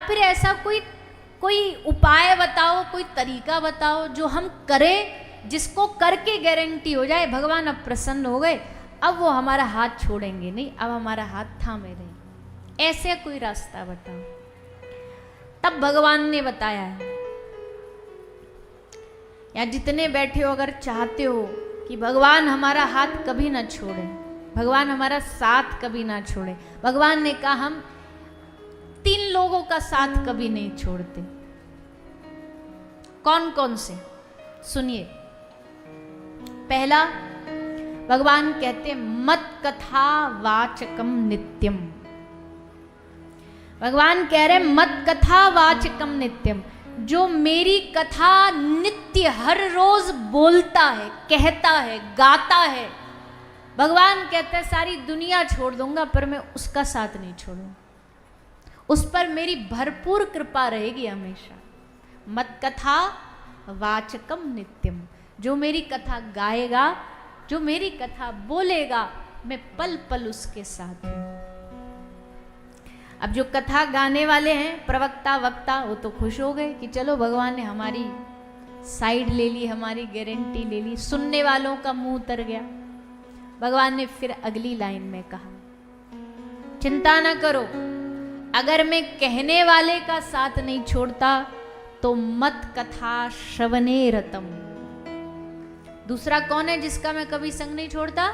फिर ऐसा कोई कोई उपाय बताओ, कोई तरीका बताओ जो हम करें, जिसको करके गारंटी हो जाए भगवान अब प्रसन्न हो गए, अब वो हमारा हाथ छोड़ेंगे नहीं, अब हमारा हाथ थामे रहेंगे, ऐसे कोई रास्ता बताओ। तब भगवान ने बताया है, या जितने बैठे हो अगर चाहते हो कि भगवान हमारा हाथ कभी ना छोड़े, भगवान हमारा साथ कभी ना छोड़े, भगवान ने कहा हम 3 लोगों का साथ कभी नहीं छोड़ते। कौन कौन से? सुनिए। पहला, भगवान कहते मत कथा वाचकम नित्यम। भगवान कह रहे मत कथा वाचकम नित्यम, जो मेरी कथा नित्य हर रोज बोलता है, कहता है, गाता है, भगवान कहते हैं सारी दुनिया छोड़ दूंगा पर मैं उसका साथ नहीं छोड़ूंगा, उस पर मेरी भरपूर कृपा रहेगी हमेशा। मत कथा वाचकम नित्यम, जो मेरी कथा गाएगा, जो मेरी कथा बोलेगा, मैं पल पल उसके साथ हूं। अब जो कथा गाने वाले हैं, प्रवक्ता वक्ता, वो तो खुश हो गए कि चलो भगवान ने हमारी साइड ले ली, हमारी गारंटी ले ली, सुनने वालों का मुंह उतर गया। भगवान ने फिर अगली लाइन में कहा, चिंता ना करो, अगर मैं कहने वाले का साथ नहीं छोड़ता तो मत कथा श्रवणे रतम। दूसरा कौन है जिसका मैं कभी संग नहीं छोड़ता?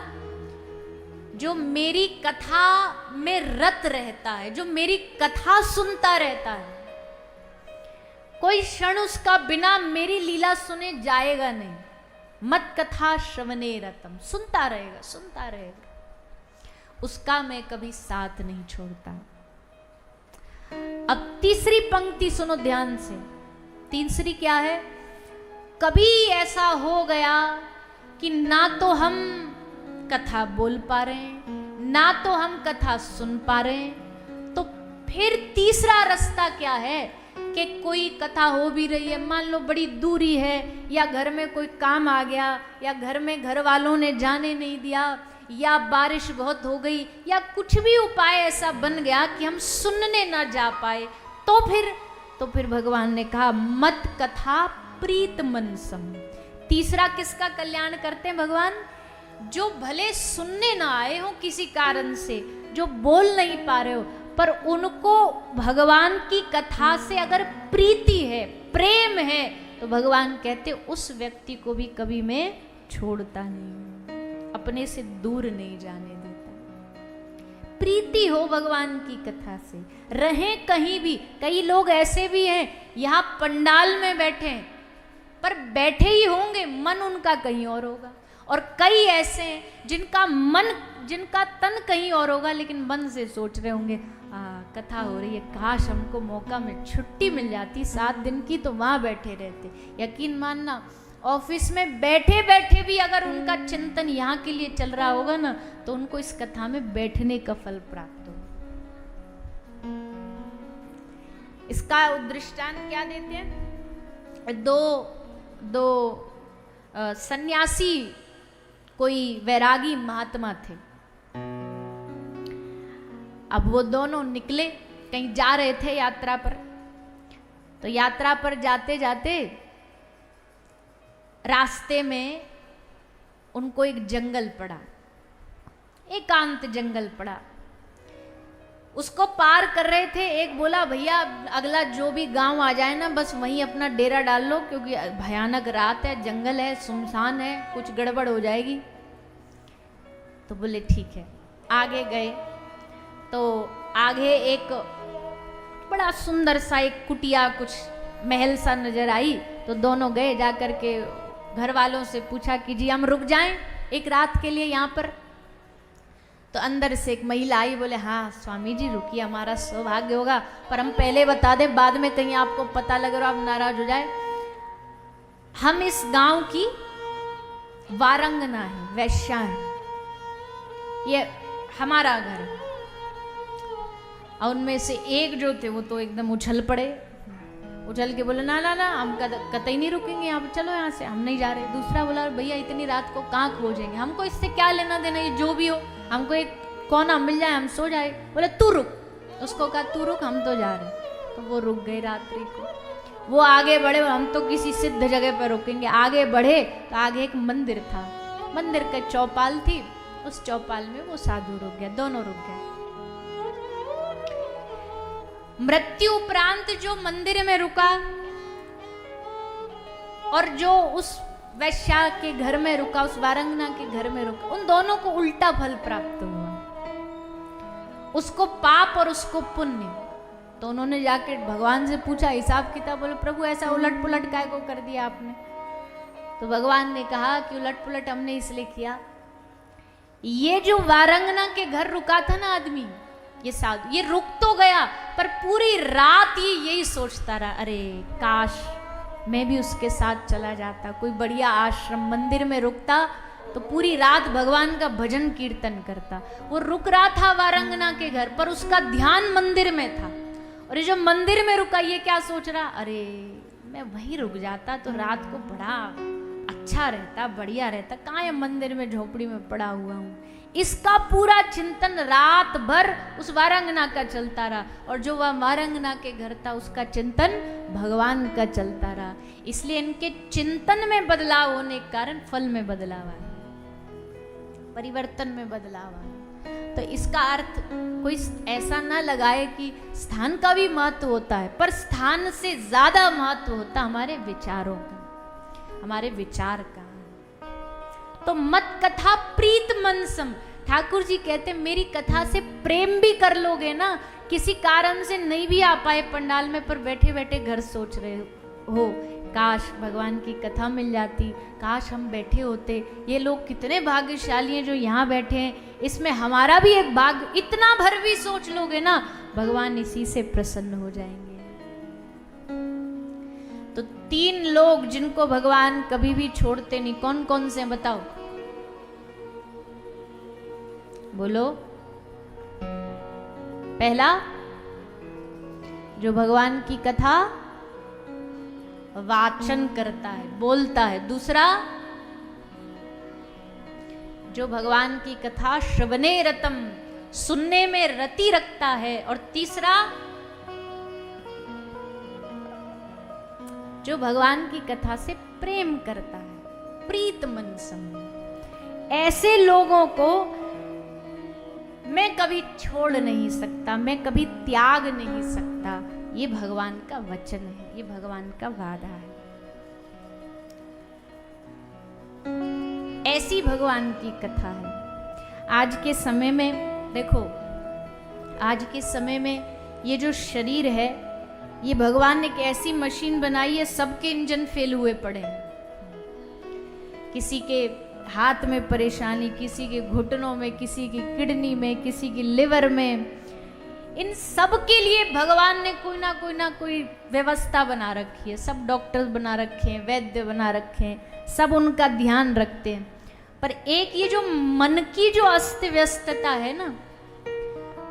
जो मेरी कथा में रत रहता है, जो मेरी कथा सुनता रहता है, कोई क्षण उसका बिना मेरी लीला सुने जाएगा नहीं। मत कथा श्रवणे रतम, सुनता रहेगा, सुनता रहेगा, उसका मैं कभी साथ नहीं छोड़ता। अब तीसरी पंक्ति सुनो ध्यान से। तीसरी क्या है? कभी ऐसा हो गया कि ना तो हम कथा बोल पा रहे हैं, ना तो हम कथा सुन पा रहे हैं, तो फिर तीसरा रास्ता क्या है कि कोई कथा हो भी रही है, मान लो बड़ी दूरी है, या घर में कोई काम आ गया, या घर में घर वालों ने जाने नहीं दिया, या बारिश बहुत हो गई, या कुछ भी उपाय ऐसा बन गया कि हम सुनने ना जा पाए, तो फिर भगवान ने कहा मत कथा प्रीत मनसम। तीसरा किसका कल्याण करते हैं भगवान? जो भले सुनने ना आए हो किसी कारण से, जो बोल नहीं पा रहे हो, पर उनको भगवान की कथा से अगर प्रीति है, प्रेम है, तो भगवान कहते उस व्यक्ति को भी कभी मैं छोड़ता नहीं, अपने से दूर नहीं जाने देता। प्रीति हो भगवान की कथा से, रहें कहीं भी। कई लोग ऐसे भी हैं, यहाँ पंडाल में बैठे हैं, पर बैठे ही होंगे, मन उनका कहीं और होगा। और कई ऐसे हैं जिनका तन कहीं और होगा, लेकिन मन से सोच रहे होंगे कथा हो रही है, काश हमको मौका में छुट्टी मिल जाती 7 दिन की, तो वहां बैठे रहते। यकीन मानना, ऑफिस में बैठे बैठे भी अगर उनका चिंतन यहाँ के लिए चल रहा होगा ना, तो उनको इस कथा में बैठने का फल प्राप्त हो। इसका दृष्टांत क्या देते हैं? दो सन्यासी, कोई वैरागी महात्मा थे। अब वो दोनों निकले, कहीं जा रहे थे यात्रा पर। तो यात्रा पर जाते जाते रास्ते में उनको एक जंगल पड़ा, एकांत जंगल पड़ा। उसको पार कर रहे थे, एक बोला भैया अगला जो भी गांव आ जाए ना, बस वहीं अपना डेरा डाल लो, क्योंकि भयानक रात है, जंगल है, सुनसान है, कुछ गड़बड़ हो जाएगी। तो बोले ठीक है। आगे गए तो आगे एक बड़ा सुंदर सा एक कुटिया, कुछ महल सा नजर आई। तो दोनों गए, जा कर के घर वालों से पूछा कि जी हम रुक जाएं एक रात के लिए यहाँ पर। तो अंदर से एक महिला आई, बोले हाँ स्वामी जी रुकिए, हमारा सौभाग्य होगा, पर हम पहले बता दें, बाद में कहीं आपको पता लगे और आप नाराज हो जाए, हम इस गांव की वारंगना है, वैश्या है, ये हमारा घर है। और उनमें से एक जो थे वो तो एकदम उछल पड़े, उछल के बोले ना ना ना हम कतई नहीं रुकेंगे यहाँ पे, चलो यहाँ से, हम नहीं जा रहे। दूसरा बोला भैया इतनी रात को कहाँ खोजेंगे, हमको इससे क्या लेना देना, ये जो भी हो, हमको एक कोना मिल जाए हम सो जाए। बोले तू रुक, उसको कहा तू रुक, हम तो जा रहे। तो वो रुक गए रात्रि को। वो आगे बढ़े, हम तो किसी सिद्ध जगह पर रुकेंगे। आगे बढ़े तो आगे एक मंदिर था, मंदिर का चौपाल थी, उस चौपाल में वो साधु रुक गया, दोनों रुक गए। मृत्यु उपरांत जो मंदिर में रुका और जो उस वैश्या के घर में रुका, उस वारंगना के घर में रुका, उन दोनों को उल्टा फल प्राप्त हुआ। उसको पाप और उसको पुण्य। तो उन्होंने जाके भगवान से पूछा हिसाब किताब, बोले प्रभु ऐसा उलट पुलट काय को कर दिया आपने? तो भगवान ने कहा कि उलट पुलट हमने इसलिए किया, ये जो वारंगना के घर रुका था ना आदमी, ये साधु, ये रुक तो गया पर पूरी रात ये यही सोचता रहा, अरे काश मैं भी उसके साथ चला जाता, कोई बढ़िया आश्रम मंदिर में रुकता तो पूरी रात भगवान का भजन कीर्तन करता। वो रुक रहा था वारंगना के घर पर, उसका ध्यान मंदिर में था। और ये जो मंदिर में रुका, ये क्या सोच रहा, अरे मैं वहीं रुक जाता तो रात को बड़ा अच्छा रहता, बढ़िया रहता, कहाँ ये मंदिर में झोपड़ी में पड़ा हुआ हूँ। इसका पूरा चिंतन रात भर उस वारंगना का चलता रहा, और जो वह वारंगना के घर था उसका चिंतन भगवान का चलता रहा। इसलिए इनके चिंतन में बदलाव होने के कारण फल में बदलाव आया, परिवर्तन में बदलाव आया। तो इसका अर्थ कोई ऐसा ना लगाए कि स्थान का भी महत्व होता है, पर स्थान से ज्यादा महत्व होता हमारे विचारों का, हमारे विचार का। तो मत कथा प्रीत मनसम, ठाकुर जी कहते मेरी कथा से प्रेम भी कर लोगे ना, किसी कारण से नहीं भी आ पाए पंडाल में, पर बैठे बैठे घर सोच रहे हो काश भगवान की कथा मिल जाती, काश हम बैठे होते, ये लोग कितने भाग्यशाली हैं जो यहाँ बैठे हैं, इसमें हमारा भी एक भाग, इतना भर भी सोच लोगे ना, भगवान इसी से प्रसन्न हो जाएंगे। तो 3 लोग जिनको भगवान कभी भी छोड़ते नहीं, कौन कौन से बताओ, बोलो। पहला, जो भगवान की कथा वाचन करता है, बोलता है। दूसरा, जो भगवान की कथा श्रवणे रतम, सुनने में रति रखता है। और तीसरा, जो भगवान की कथा से प्रेम करता है, प्रीत मनसम। ऐसे लोगों को मैं कभी छोड़ नहीं सकता, मैं कभी त्याग नहीं सकता। ये भगवान का वचन है, ये भगवान का वादा है। ऐसी भगवान की कथा है। आज के समय में देखो, आज के समय में ये जो शरीर है, ये भगवान ने एक ऐसी मशीन बनाई है, सबके इंजन फेल हुए पड़े हैं। किसी के हाथ में परेशानी, किसी के घुटनों में, किसी की किडनी में, किसी की लिवर में। इन सब के लिए भगवान ने कोई ना कोई व्यवस्था बना रखी है। सब डॉक्टर्स बना रखे हैं, वैद्य बना रखे हैं, सब उनका ध्यान रखते हैं। पर एक ये जो मन की जो अस्त व्यस्तता है ना,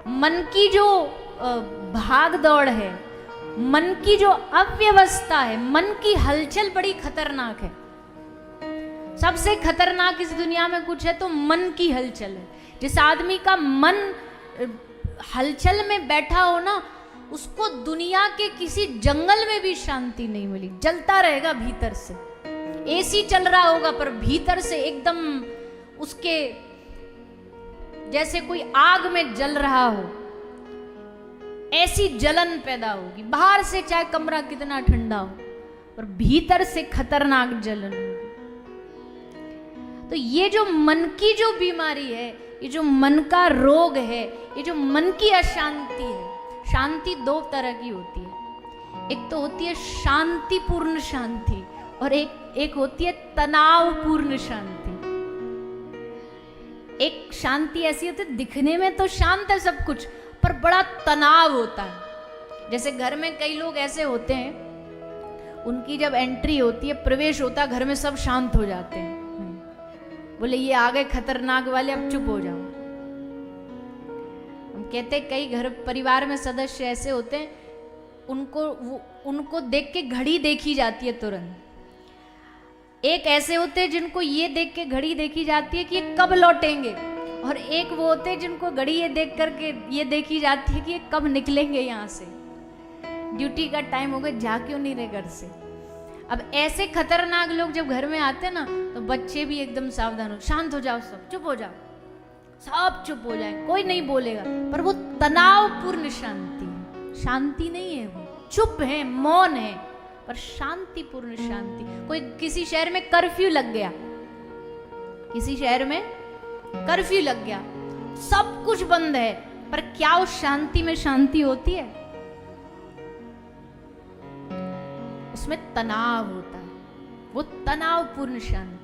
मन की जो भाग दौड़ है, मन की जो अव्यवस्था है, मन की हलचल बड़ी खतरनाक है। सबसे खतरनाक इस दुनिया में कुछ है तो मन की हलचल है। जिस आदमी का मन हलचल में बैठा हो ना, उसको दुनिया के किसी जंगल में भी शांति नहीं मिली, जलता रहेगा भीतर से। एसी चल रहा होगा पर भीतर से एकदम उसके जैसे कोई आग में जल रहा हो, ऐसी जलन पैदा होगी। बाहर से चाहे कमरा कितना ठंडा हो, पर भीतर से खतरनाक जलन होगी। तो ये जो मन की जो बीमारी है, ये जो मन का रोग है, ये जो मन की अशांति है। शांति 2 तरह की होती है, एक तो होती है शांतिपूर्ण शांति, और एक होती है तनावपूर्ण शांति। एक शांति ऐसी होती है दिखने में तो शांत है सब कुछ, पर बड़ा तनाव होता है। जैसे घर में कई लोग ऐसे होते हैं, उनकी जब एंट्री होती है, प्रवेश होता है, घर में सब शांत हो जाते हैं। बोले ये आ गए खतरनाक वाले, अब चुप हो जाओ। हम कहते कई घर परिवार में सदस्य ऐसे होते हैं, उनको देख के घड़ी देखी जाती है तुरंत। एक ऐसे होते हैं जिनको ये देख के घड़ी देखी जाती है कि ये कब लौटेंगे, और एक वो होते हैं जिनको घड़ी ये देख करके ये देखी जाती है कि ये कब निकलेंगे यहाँ से। ड्यूटी का टाइम हो गया, जा क्यों नहीं रहे घर से। अब ऐसे खतरनाक लोग जब घर में आते ना तो बच्चे भी एकदम सावधान हो, शांत हो जाओ, सब चुप हो जाओ, सब चुप हो जाए, कोई नहीं बोलेगा। पर वो तनावपूर्ण शांति है, शांति नहीं है, वो चुप है, मौन है, पर शांतिपूर्ण शांति। कोई किसी शहर में कर्फ्यू लग गया, किसी शहर में कर्फ्यू लग गया, सब कुछ बंद है, पर क्या उस शांति में शांति होती है? उसमें तनाव होता है, वो तनावपूर्ण शांति।